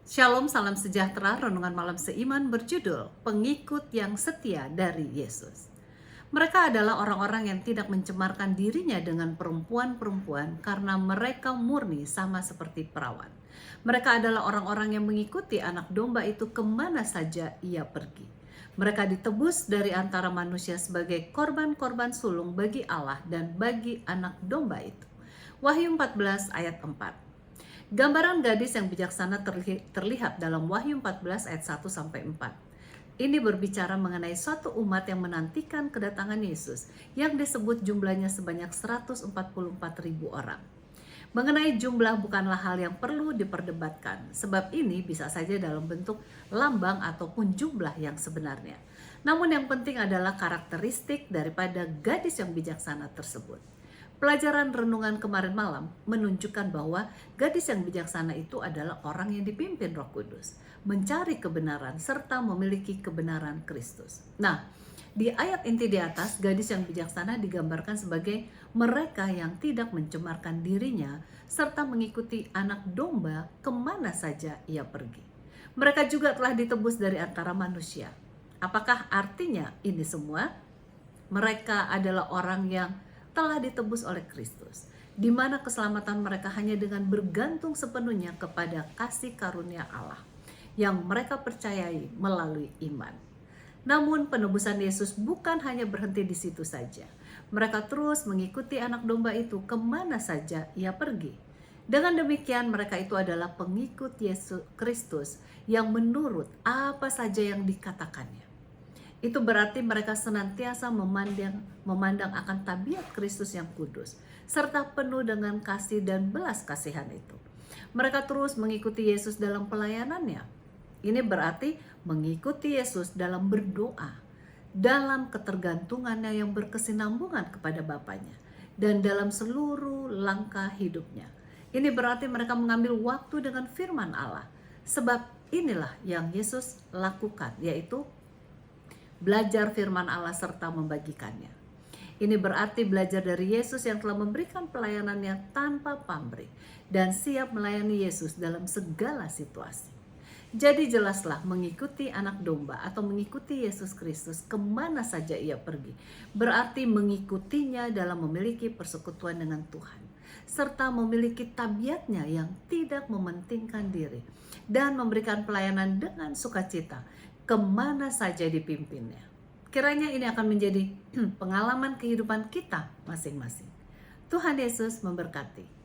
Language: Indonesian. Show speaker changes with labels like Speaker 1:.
Speaker 1: Shalom, salam sejahtera. Renungan malam seiman berjudul Pengikut yang Setia dari Yesus. Mereka adalah orang-orang yang tidak mencemarkan dirinya dengan perempuan-perempuan karena mereka murni sama seperti perawan. Mereka adalah orang-orang yang mengikuti anak domba itu kemana saja ia pergi. Mereka ditebus dari antara manusia sebagai korban-korban sulung bagi Allah dan bagi anak domba itu. Wahyu 14 ayat 4. Gambaran gadis yang bijaksana terlihat dalam Wahyu 14 ayat 1-4. Ini berbicara mengenai suatu umat yang menantikan kedatangan Yesus yang disebut jumlahnya sebanyak 144.000 orang. Mengenai jumlah bukanlah hal yang perlu diperdebatkan, sebab ini bisa saja dalam bentuk lambang ataupun jumlah yang sebenarnya. Namun yang penting adalah karakteristik daripada gadis yang bijaksana tersebut. Pelajaran renungan kemarin malam menunjukkan bahwa gadis yang bijaksana itu adalah orang yang dipimpin Roh Kudus, mencari kebenaran serta memiliki kebenaran Kristus. Nah, di ayat inti di atas, gadis yang bijaksana digambarkan sebagai mereka yang tidak mencemarkan dirinya serta mengikuti anak domba kemana saja ia pergi. Mereka juga telah ditebus dari antara manusia. Apakah artinya ini semua? Mereka adalah orang yang telah ditebus oleh Kristus, di mana keselamatan mereka hanya dengan bergantung sepenuhnya kepada kasih karunia Allah yang mereka percayai melalui iman. Namun penebusan Yesus bukan hanya berhenti di situ saja. Mereka terus mengikuti anak domba itu kemana saja ia pergi. Dengan demikian mereka itu adalah pengikut Yesus Kristus yang menurut apa saja yang dikatakannya. Itu berarti mereka senantiasa memandang akan tabiat Kristus yang kudus, serta penuh dengan kasih dan belas kasihan itu. Mereka terus mengikuti Yesus dalam pelayanannya. Ini berarti mengikuti Yesus dalam berdoa, dalam ketergantungannya yang berkesinambungan kepada Bapanya, dan dalam seluruh langkah hidupnya. Ini berarti mereka mengambil waktu dengan firman Allah, sebab inilah yang Yesus lakukan, yaitu belajar firman Allah serta membagikannya. Ini berarti belajar dari Yesus yang telah memberikan pelayanannya tanpa pamrih dan siap melayani Yesus dalam segala situasi. Jadi jelaslah mengikuti anak domba atau mengikuti Yesus Kristus kemana saja ia pergi. Berarti mengikutinya dalam memiliki persekutuan dengan Tuhan, serta memiliki tabiatnya yang tidak mementingkan diri dan memberikan pelayanan dengan sukacita kemana saja dipimpinnya. Kiranya ini akan menjadi pengalaman kehidupan kita masing-masing. Tuhan Yesus memberkati.